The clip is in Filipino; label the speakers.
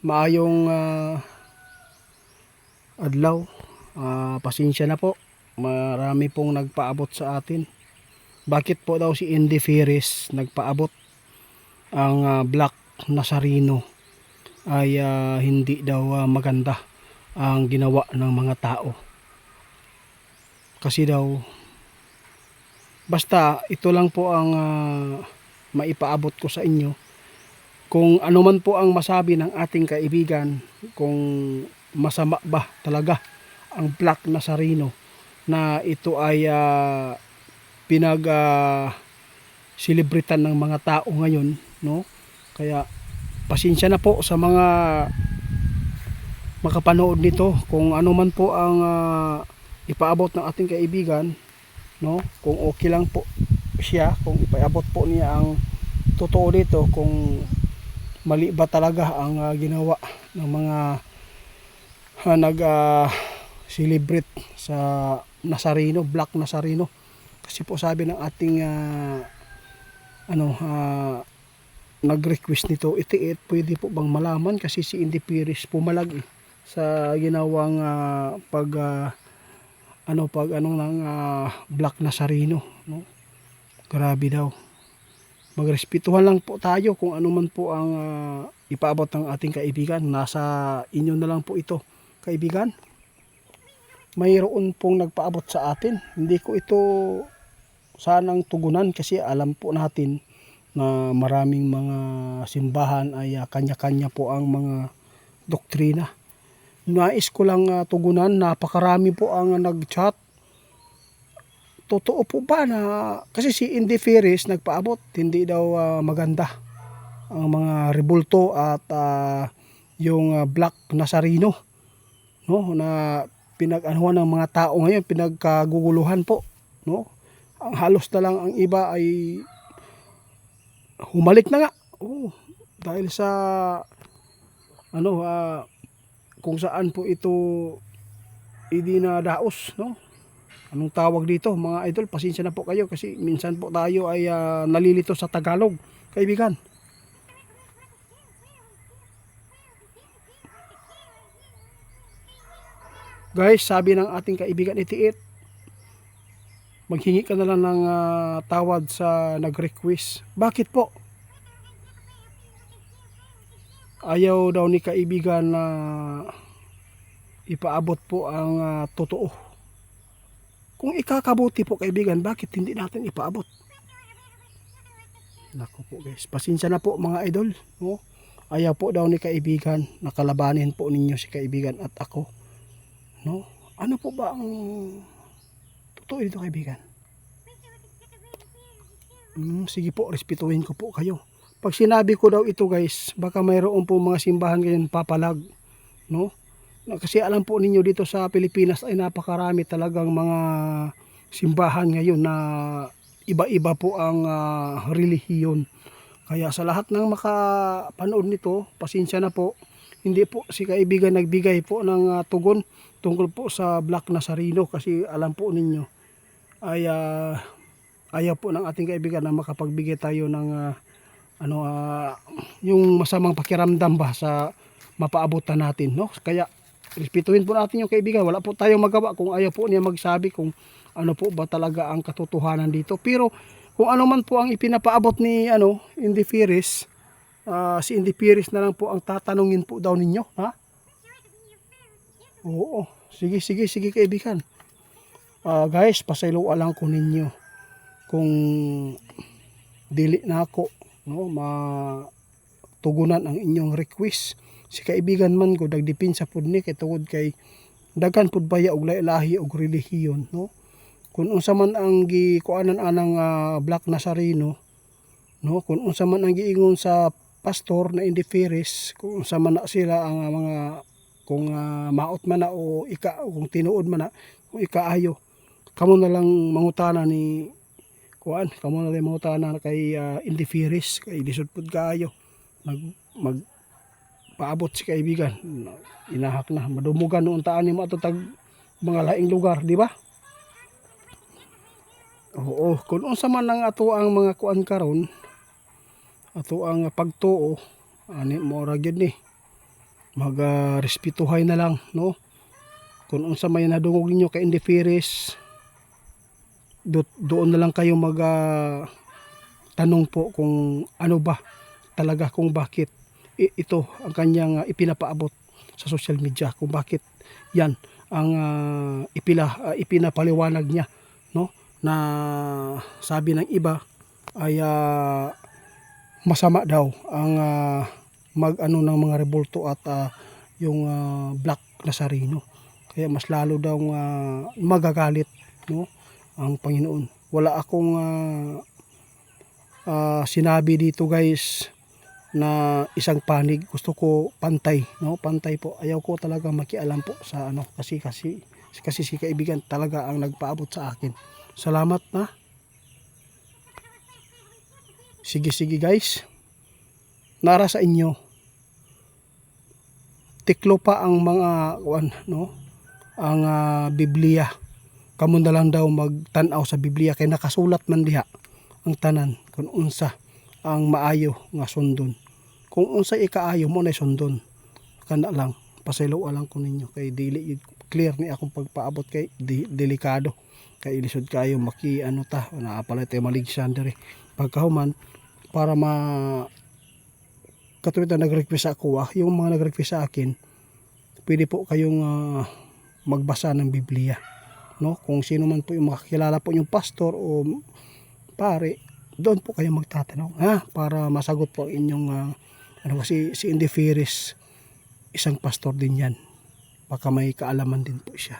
Speaker 1: Maayong adlaw. Pasensya na po. Marami pong nagpaabot sa atin. Bakit po daw si Indy Ferris nagpaabot? Ang Black Nazareno ay hindi daw maganda ang ginawa ng mga tao. Kasi daw, basta ito lang po ang maipaabot ko sa inyo. Kung ano man po ang masabi ng ating kaibigan, kung masama ba talaga ang Black Nazareno na ito ay celebritan ng mga tao ngayon, no? Kaya pasensya na po sa mga makapanood nito. Kung ano man po ang ipaabot ng ating kaibigan, no? Kung okay lang po siya, kung ipaabot po niya ang totoo dito, kung mali ba talaga ang ginawa ng mga nag-celebrate sa Nazareno, Black Nazareno. Kasi po sabi ng ating nag-request nito, itiit, pwede po bang malaman kasi si Indy Ferris pumalag sa ginawang ng Black Nazareno, no? Grabe daw. Magrespetuhan lang po tayo kung ano man po ang ipaabot ng ating kaibigan. Nasa inyo na lang po ito, kaibigan. Mayroon pong nagpaabot sa atin. Hindi ko ito sanang tugunan kasi alam po natin na maraming mga simbahan ay kanya-kanya po ang mga doktrina. Nais ko lang tugunan, napakarami po ang nag-chat. Totoo po ba na kasi si Indy Ferris nagpaabot, hindi daw maganda ang mga rebulto at yung Black Nazareno, no, na pinag-anuhan ng mga tao ngayon, pinagkaguguluhan po, no? Ang halos na lang ang iba ay humalik na nga. Dahil sa kung saan po ito idinadaos, no? Anong tawag dito mga idol? Pasensya na po kayo kasi minsan po tayo ay nalilito sa Tagalog, kaibigan. Guys, sabi ng ating kaibigan itiit, maghingi ka na lang ng tawad sa nag-request. Bakit po? Ayaw daw ni kaibigan na ipaabot po ang totoo. Kung ikakabuti po kaibigan, bakit hindi natin ipaabot? Naku po guys, pasensya na po mga idol, no? Ayaw po daw ni kaibigan, nakalabanin po ninyo si kaibigan at ako, no? Ano po ba ang totoo dito kaibigan? Sige po, respetuhin ko po kayo. Pag sinabi ko daw ito guys, baka mayroon po mga simbahan ngayon papalag, no? Kasi alam po ninyo dito sa Pilipinas ay napakarami talagang mga simbahan ngayon na iba-iba po ang relihiyon. Kaya sa lahat ng makapanood nito, pasensya na po, hindi po si kaibigan nagbigay po ng tugon tungkol po sa Black Nazareno kasi alam po ninyo ay ayaw po ng ating kaibigan na makapagbigay tayo ng yung masamang pakiramdam ba sa mapaabutan natin, no? Kaya respetuhin po natin yung kaibigan. Wala po tayong magawa kung ayaw po niya magsabi kung ano po ba talaga ang katotohanan dito. Pero kung ano man po ang ipinapaabot ni Indy Ferris, si Indy Ferris na lang po ang tatanungin po daw ninyo, ha? Oo, sige kaibigan. Guys, pasayloa lang ko ninyo kung dili na ako, no, matugunan ang inyong request. Si kaibigan man ko dagdipinsa pud ni kay tungod kay daghan pud baya og lahi og relihiyon, no? Kung unsa man ang gikuanan anang Black Nazareno, no, kung unsa man ang giingon sa pastor na Indy Ferris, kung unsa man na sila ang mga kung maot man na o kung tinuod man na, kung ikaayo, kamo na lang mangutana ni kamo na lang mangutana kay Indy Ferris kay lisod pud kaayo paabot si kaibigan. Inahak na madumugan noon taan ni mo ato tag mga laing lugar, di ba? Oo, kung unsa man ang ato ang mga kuan karon, ato ang pagtuo ani mo ra gyud ni. respetuhay na lang, no? Kung unsa may nadungog ninyo kay indiferis, doon na lang kayo tanong po kung ano ba talaga, kung bakit ito ang kanyang ipinapaabot sa social media, kung bakit yan ang ipinapaliwanag niya, no, na sabi ng iba ay masama daw ang mag-ano ng mga rebulto at yung Black Nazareno, kaya mas lalo daw magagalit, no, ang Panginoon. Wala akong sinabi dito guys na isang panig. Gusto ko pantay, no, pantay po. Ayaw ko talaga makialam po sa ano, kasi si kaibigan talaga ang nagpaabot sa akin. Salamat na. Sige guys, nara sa inyo. Tiklo pa ang mga no, ang Biblia. Kamo na lang daw magtanaw sa Biblia kay nakasulat man diha ang tanan kung unsa ang maayo nga sundon. Kung unsa ikaayo mo na sundon, kana lang pasaylo lang ko ninyo kay dili clear ni akong pagpaabot kay delikado kay ilisod kayo maki ano ta na pala tayo maligsan diri pagkahuman para katulad na nag-request ako yung mga nag-request sa akin, pwede po kayong magbasa ng Biblia, no? Kung sino man po yung makakilala po yung pastor o pare, doon po kayo magtatanong para masagot po ang inyong ano, kasi si Indy Ferris isang pastor din yan, baka may kaalaman din po siya.